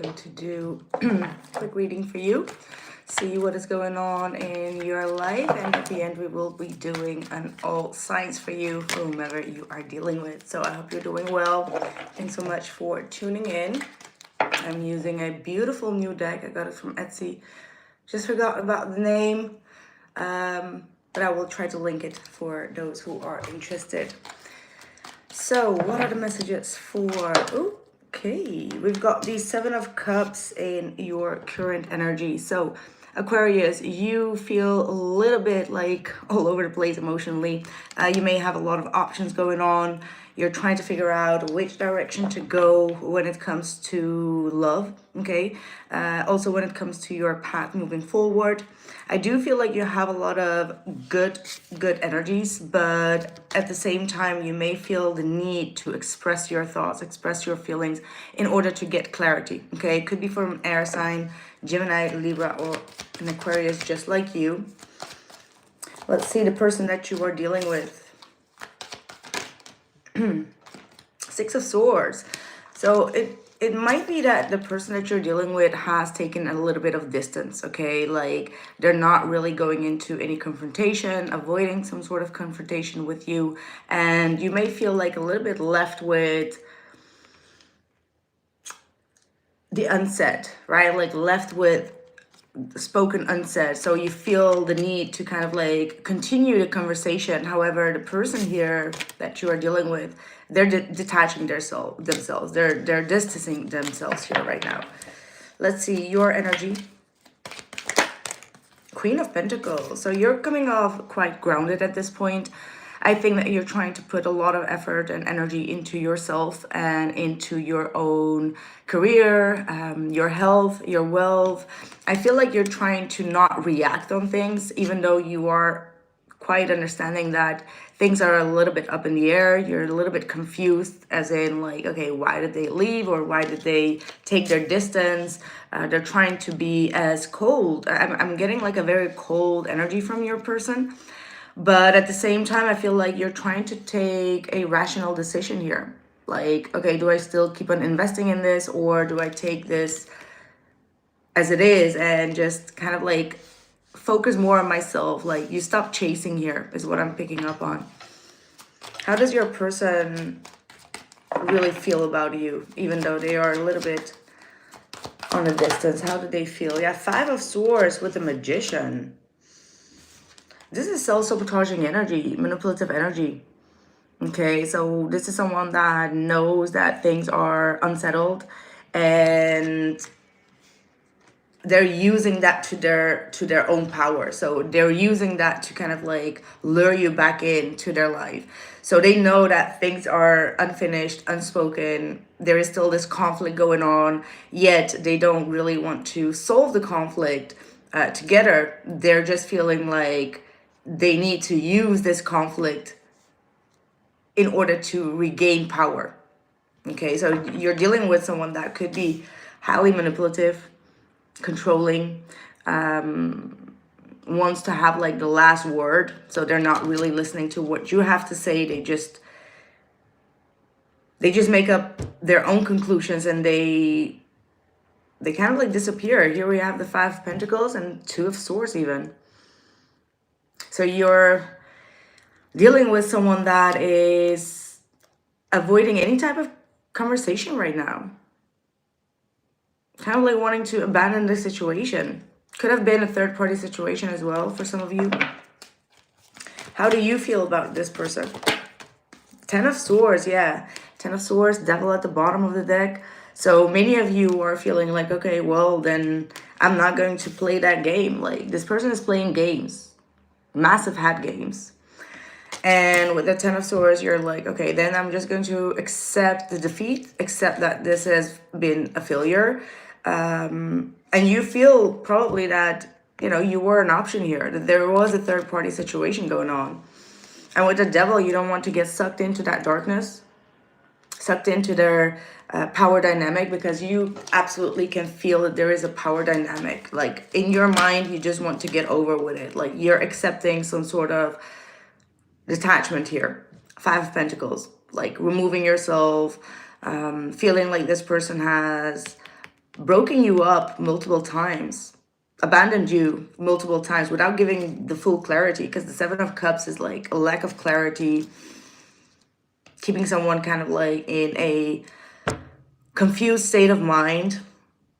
going to do a quick reading for you. See what is going on in your life, and at the end we will be doing an all signs for you, whomever you are dealing with. So I hope you're doing well. Thanks so much for tuning in. I'm using a beautiful new deck. I got it from Etsy. Just forgot about the name, but I will try to link it for those who are interested. So what are the messages for... Okay, we've got the Seven of Cups in your current energy. So Aquarius, you feel a little bit like all over the place emotionally. You may have a lot of options going on. You're trying to figure out which direction to go when it comes to love, okay? Also when it comes to your path moving forward. I do feel like you have a lot of good energies, but at the same time, you may feel the need to express your thoughts, express your feelings in order to get clarity, okay? It could be from an air sign, Gemini, Libra, or an Aquarius just like you. Let's see the person that you are dealing with. Six of Swords. So it might be that the person that you're dealing with has taken a little bit of distance, okay? Like they're not really going into any confrontation, avoiding some sort of confrontation with you. And you may feel like a little bit left with the unsaid, right? Like left with spoken unsaid. So you feel the need to kind of like continue the conversation. However, the person here that you are dealing with, they're detaching themselves. They're distancing themselves here right now. Let's see your energy. Queen of Pentacles. So you're coming off quite grounded at this point. I think that you're trying to put a lot of effort and energy into yourself and into your own career, your health, your wealth. I feel like you're trying to not react on things, even though you are quite understanding that things are a little bit up in the air. You're a little bit confused, as in like, okay, why did they leave, or why did they take their distance? They're trying to be as cold. I'm getting like a very cold energy from your person. But at the same time, I feel like you're trying to take a rational decision here. Like, okay, do I still keep on investing in this, or do I take this as it is and just kind of like focus more on myself? Like you stop chasing here is what I'm picking up on. How does your person really feel about you, even though they are a little bit on a distance? How do they feel? Yeah, Five of Swords with the Magician. This is self-sabotaging energy, manipulative energy. Okay, so this is someone that knows that things are unsettled and they're using that to their own power. So they're using that to kind of like lure you back into their life. So they know that things are unfinished, unspoken. There is still this conflict going on, yet they don't really want to solve the conflict together. They're just feeling like they need to use this conflict in order to regain power. Okay, so you're dealing with someone that could be highly manipulative, controlling, wants to have like the last word. So they're not really listening to what you have to say. They just make up their own conclusions, and they kind of like disappear. Here we have the Five of Pentacles and Two of Swords even. So you're dealing with someone that is avoiding any type of conversation right now. Kind of like wanting to abandon the situation. Could have been a third-party situation as well for some of you. How do you feel about this person? Ten of Swords, yeah. Ten of Swords, Devil at the bottom of the deck. So many of you are feeling like, okay, well, then I'm not going to play that game. Like, this person is playing games. Massive head games. And with the Ten of Swords, you're like, okay, then I'm just going to accept the defeat, accept that this has been a failure. And you feel probably that, you know, you were an option here, that there was a third-party situation going on. And with the Devil, you don't want to get sucked into that darkness, sucked into their power dynamic, because you absolutely can feel that there is a power dynamic. Like in your mind, you just want to get over with it. Like you're accepting some sort of detachment here. Five of Pentacles, like removing yourself, feeling like this person has broken you up multiple times, abandoned you multiple times without giving the full clarity, because the Seven of Cups is like a lack of clarity, keeping someone kind of like in a confused state of mind.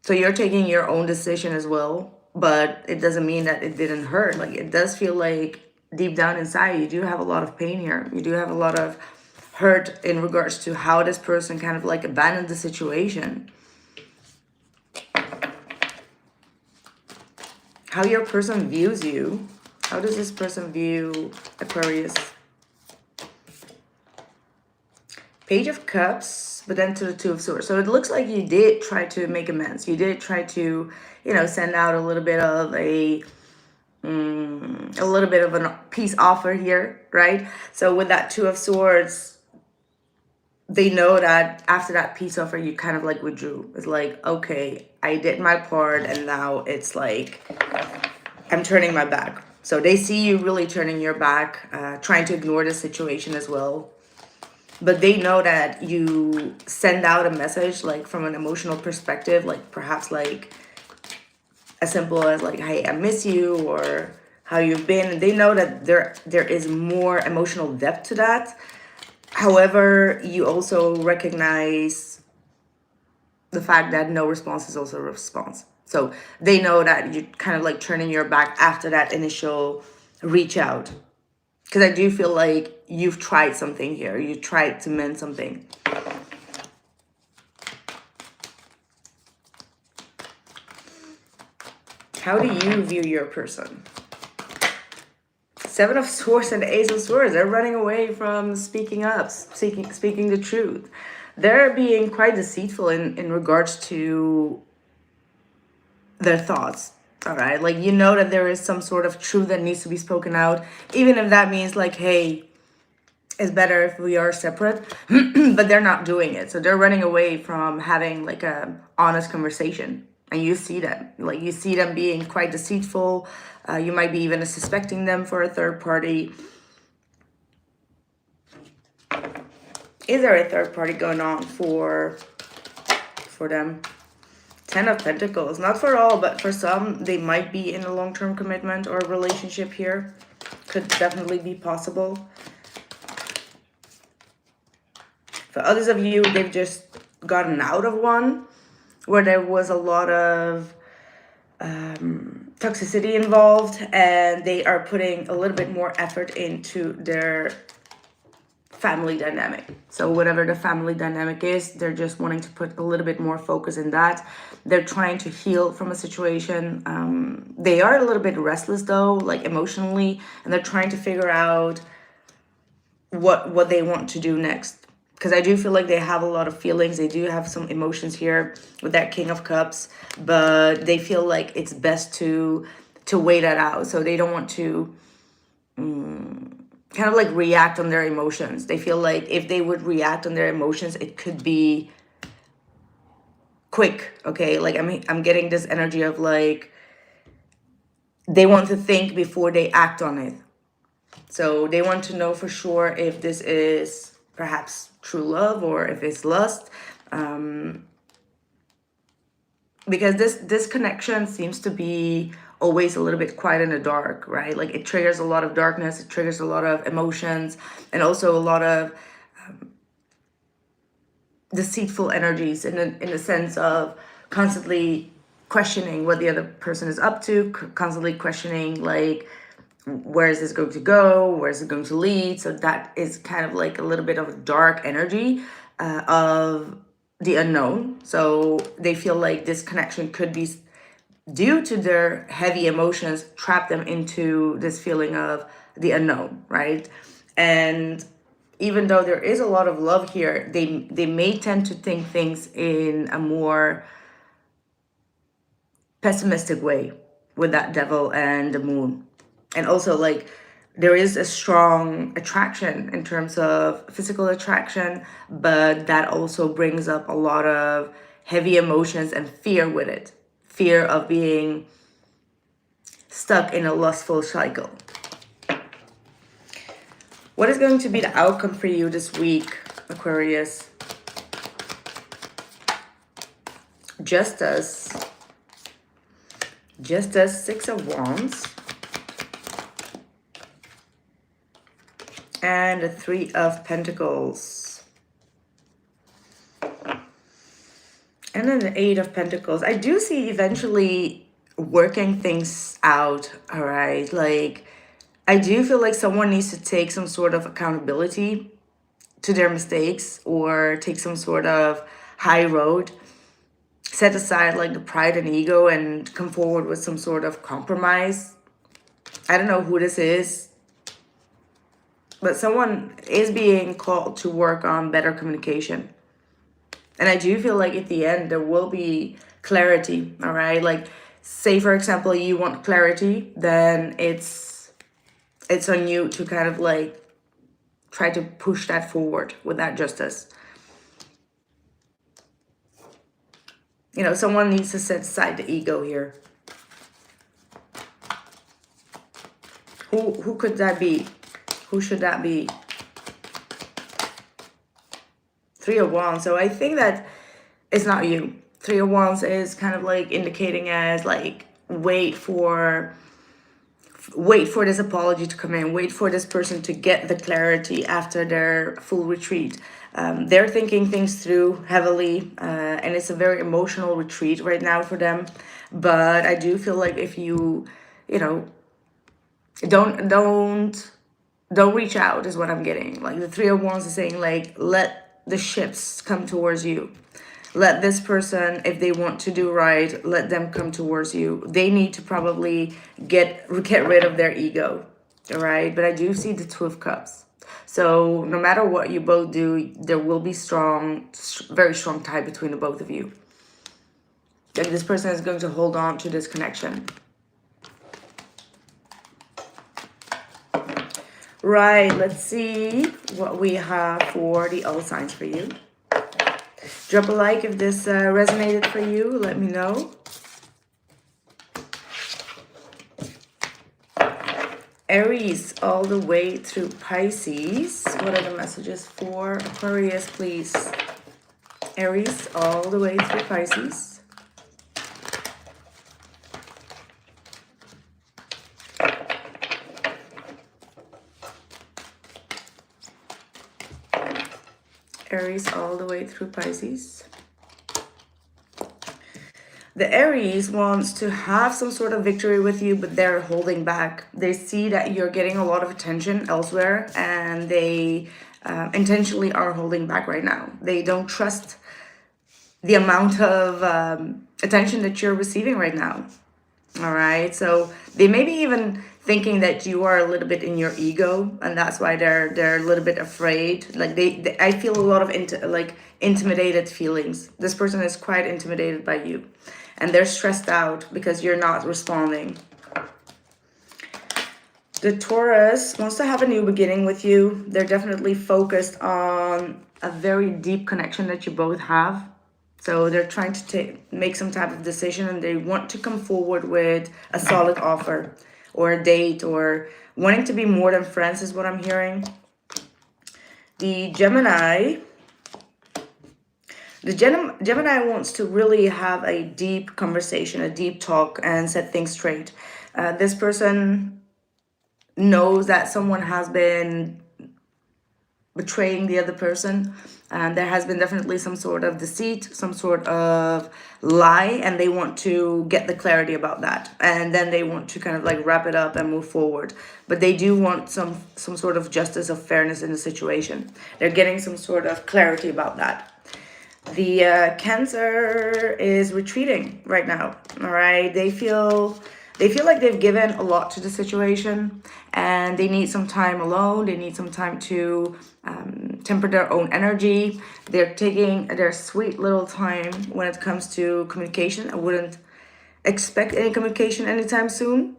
So you're taking your own decision as well, but it doesn't mean that it didn't hurt. Like, it does feel like deep down inside you do have a lot of pain here. You do have a lot of hurt in regards to how this person kind of like abandoned the situation. How your person views you. How does this person view Aquarius? Page of Cups, but then to the Two of Swords. So it looks like you did try to make amends. You did try to, you know, send out a little bit of a peace offer here, right? So with that Two of Swords, they know that after that peace offer, you kind of like withdrew. It's like, okay, I did my part, and now it's like I'm turning my back. So they see you really turning your back, trying to ignore the situation as well. But they know that you send out a message, like from an emotional perspective, like perhaps like as simple as like, hey, I miss you, or how you've been. And they know that there is more emotional depth to that. However, you also recognize the fact that no response is also a response. So they know that you're kind of like turning your back after that initial reach out. Because I do feel like you've tried something here. You tried to mend something. How do you view your person? Seven of Swords and Ace of Swords. They're running away from speaking up, speaking the truth. They're being quite deceitful in regards to their thoughts. All right, like, you know that there is some sort of truth that needs to be spoken out, even if that means like, hey, it's better if we are separate. But they're not doing it. So they're running away from having like a honest conversation. And you see that, like, you see them being quite deceitful. You might be even suspecting them for a third party. Is there a third party going on for them? 10 of Pentacles. Not for all, but for some, they might be in a long-term commitment or relationship here. Could definitely be possible. For others of you, they've just gotten out of one where there was a lot of toxicity involved, and they are putting a little bit more effort into their family dynamic. So whatever the family dynamic is, they're just wanting to put a little bit more focus in that. They're trying to heal from a situation. They are a little bit restless though, like emotionally, and they're trying to figure out what they want to do next. Because I do feel like they have a lot of feelings. They do have some emotions here with that King of Cups, but they feel like it's best to weigh that out. So they don't want to kind of like react on their emotions. They feel like if they would react on their emotions, it could be quick, okay? Like, I'm getting this energy of like, they want to think before they act on it. So they want to know for sure if this is perhaps true love or if it's lust. Because this connection seems to be always a little bit quiet in the dark, right? Like, it triggers a lot of darkness, it triggers a lot of emotions, and also a lot of deceitful energies in the sense of constantly questioning what the other person is up to, constantly questioning like, where is this going to go? Where is it going to lead? So that is kind of like a little bit of dark energy of the unknown. So they feel like this connection could be due to their heavy emotions, trap them into this feeling of the unknown, right? And even though there is a lot of love here, they may tend to think things in a more pessimistic way with that Devil and the Moon. And also, like, there is a strong attraction in terms of physical attraction, but that also brings up a lot of heavy emotions and fear with it. Fear of being stuck in a lustful cycle. What is going to be the outcome for you this week, Aquarius? Justice, Justice, Six of Wands, and the Three of Pentacles. And then the Eight of Pentacles. I do see eventually working things out, all right? Like, I do feel like someone needs to take some sort of accountability to their mistakes or take some sort of high road. Set aside like the pride and ego and come forward with some sort of compromise. I don't know who this is, but someone is being called to work on better communication. And I do feel like at the end, there will be clarity, all right? Like, say, for example, you want clarity, then it's on you to kind of like try to push that forward with that justice. You know, someone needs to set aside the ego here. Who could that be? Who should that be? Three of Wands. So I think that it's not you. Three of Wands is kind of like indicating as like, wait for this apology to come in. Wait for this person to get the clarity after their full retreat. They're thinking things through heavily, and it's a very emotional retreat right now for them. But I do feel like if you know, don't reach out is what I'm getting. Like the Three of Wands is saying, like, let the ships come towards you. Let this person, if they want to do right, let them come towards you. They need to probably get rid of their ego, all right? But I do see the Two of Cups. So no matter what you both do, there will be very strong tie between the both of you. Like this person is going to hold on to this connection. Right, let's see what we have for the all signs for you. Drop a like if this resonated for you. Let me know. Aries all the way through Pisces. What are the messages for Aquarius, please? Aries all the way through Pisces. Aries all the way through Pisces. The Aries wants to have some sort of victory with you, but they're holding back. They see that you're getting a lot of attention elsewhere, and they intentionally are holding back right now. They don't trust the amount of attention that you're receiving right now. All right, so they may be even thinking that you are a little bit in your ego, and that's why they're a little bit afraid. Like I feel a lot of intimidated feelings. This person is quite intimidated by you, and they're stressed out because you're not responding. The Taurus wants to have a new beginning with you. They're definitely focused on a very deep connection that you both have. So they're trying to make some type of decision, and they want to come forward with a solid offer or a date, or wanting to be more than friends is what I'm hearing. The Gemini. The Gemini wants to really have a deep conversation, a deep talk, and set things straight. This person knows that someone has been betraying the other person, and there has been definitely some sort of deceit, some sort of lie, and they want to get the clarity about that, and then they want to kind of like wrap it up and move forward. But they do want some sort of justice, of fairness in the situation. They're getting some sort of clarity about that. The Cancer is retreating right now. All right, they feel like they've given a lot to the situation, and they need some time alone. They need some time to temper their own energy. They're taking their sweet little time when it comes to communication. I wouldn't expect any communication anytime soon,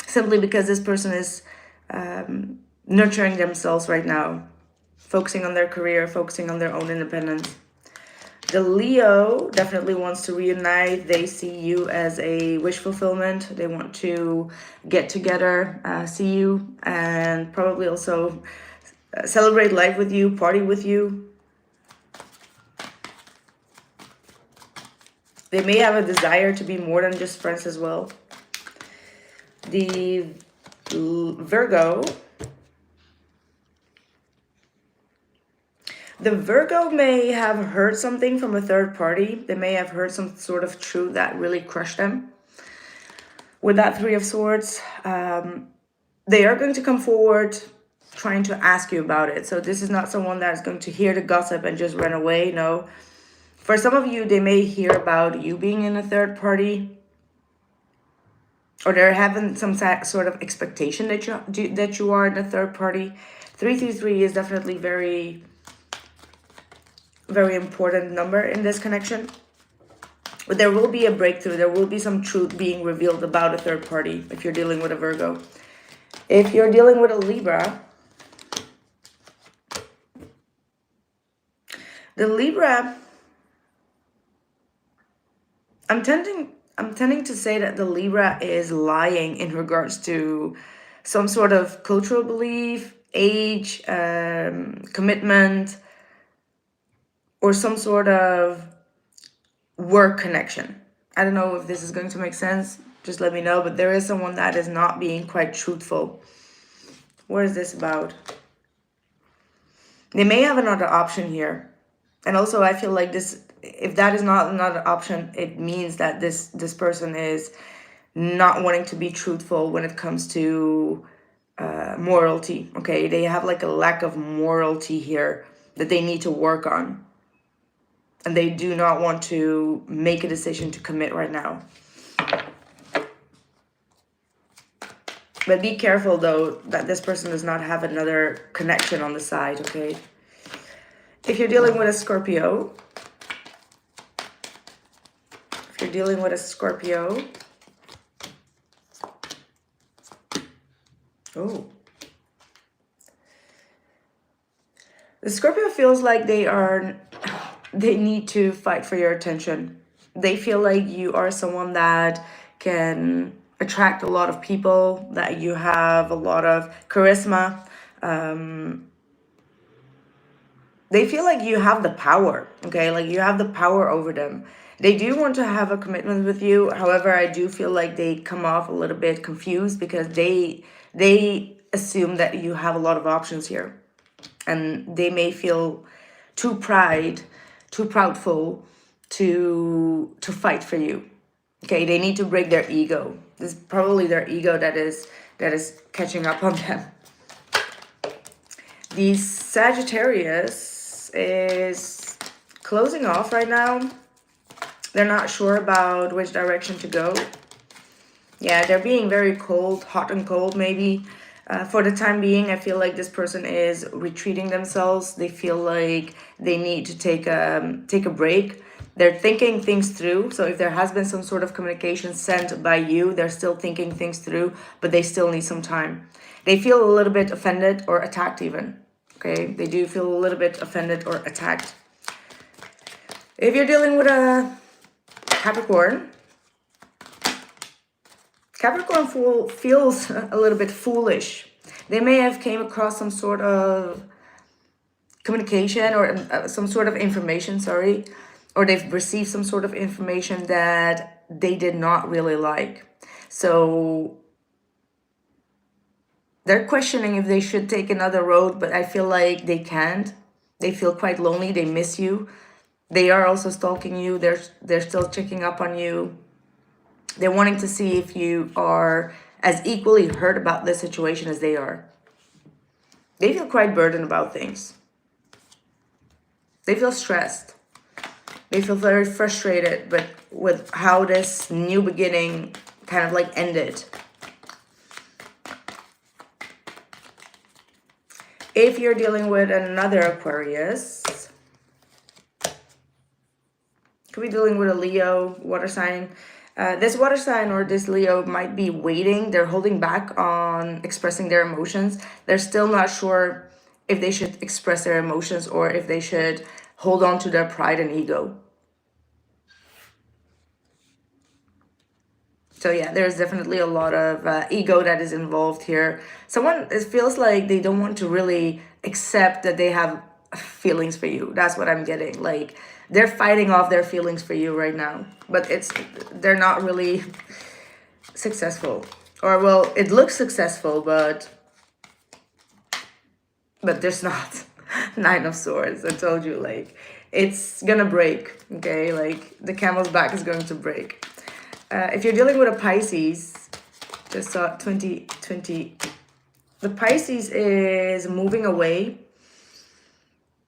simply because this person is nurturing themselves right now, focusing on their career, focusing on their own independence. The Leo definitely wants to reunite. They see you as a wish fulfillment. They want to get together, see you, and probably also celebrate life with you, party with you. They may have a desire to be more than just friends as well. The Virgo. The Virgo may have heard something from a third party. They may have heard some sort of truth that really crushed them. With that Three of Swords, they are going to come forward trying to ask you about it. So this is not someone that's going to hear the gossip and just run away. No. For some of you, they may hear about you being in a third party, or they're having some sort of expectation that you are in a third party. 333 is definitely very, very important number in this connection. But there will be a breakthrough. There will be some truth being revealed about a third party if you're dealing with a Virgo. If you're dealing with a Libra, the Libra, I'm tending to say that the Libra is lying in regards to some sort of cultural belief, age, commitment, or some sort of work connection. I don't know if this is going to make sense. Just let me know. But there is someone that is not being quite truthful. What is this about? They may have another option here. And also I feel like this, if that is not another option, it means that this person is not wanting to be truthful when it comes to morality. Okay, they have like a lack of morality here that they need to work on. And they do not want to make a decision to commit right now. But be careful, though, that this person does not have another connection on the side, okay? If you're dealing with a Scorpio, oh. The Scorpio feels like they need to fight for your attention. They feel like you are someone that can attract a lot of people, that you have a lot of charisma. They feel like you have the power, okay? Like you have the power over them. They do want to have a commitment with you. However, I do feel like they come off a little bit confused because they assume that you have a lot of options here. And they may feel too proudful to fight for you. Okay, they need to break their ego. This is probably their ego that is catching up on them. The Sagittarius is closing off right now. They're not sure about which direction to go. Yeah, they're being very cold, hot and cold maybe. For the time being, I feel like this person is retreating themselves. They feel like they need to take a break. They're thinking things through. So if there has been some sort of communication sent by you, they're still thinking things through, but they still need some time. They feel a little bit offended or attacked even. Okay, they do feel a little bit offended or attacked. If you're dealing with a Capricorn feels a little bit foolish. They may have came across some sort of communication or some sort of information, sorry, or they've received some sort of information that they did not really like. So they're questioning if they should take another road, but I feel like they can't. They feel quite lonely. They miss you. They are also stalking you. They're still checking up on you. They're wanting to see if you are as equally hurt about this situation as they are. They feel quite burdened about things. They feel stressed. They feel very frustrated with how this new beginning kind of like ended. If you're dealing with another Aquarius, could be dealing with a Leo, water sign. This water sign or this Leo might be waiting. They're holding back on expressing their emotions. They're still not sure if they should express their emotions or if they should hold on to their pride and ego. So yeah, there's definitely a lot of ego that is involved here. It feels like they don't want to really accept that they have feelings for you. That's what I'm getting. Like they're fighting off their feelings for you right now, but they're not really successful. Or, well, it looks successful, but there's not. Nine of Swords. I told you, like, it's gonna break, okay? Like, the camel's back is going to break. If you're dealing with a Pisces, just saw 2020, the Pisces is moving away.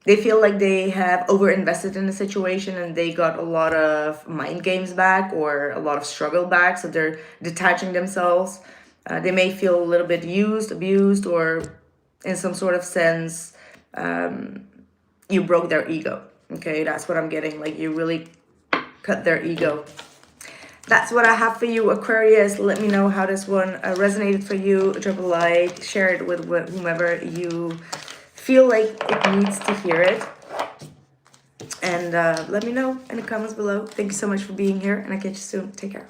They feel like they have overinvested in the situation and they got a lot of mind games back or a lot of struggle back, so they're detaching themselves. They may feel a little bit used, abused, or in some sort of sense, you broke their ego. Okay, that's what I'm getting. Like, you really cut their ego. That's what I have for you, Aquarius. Let me know how this one resonated for you. Drop a like, share it with whomever you feel like it needs to hear it. And let me know in the comments below. Thank you so much for being here, and I'll catch you soon. Take care.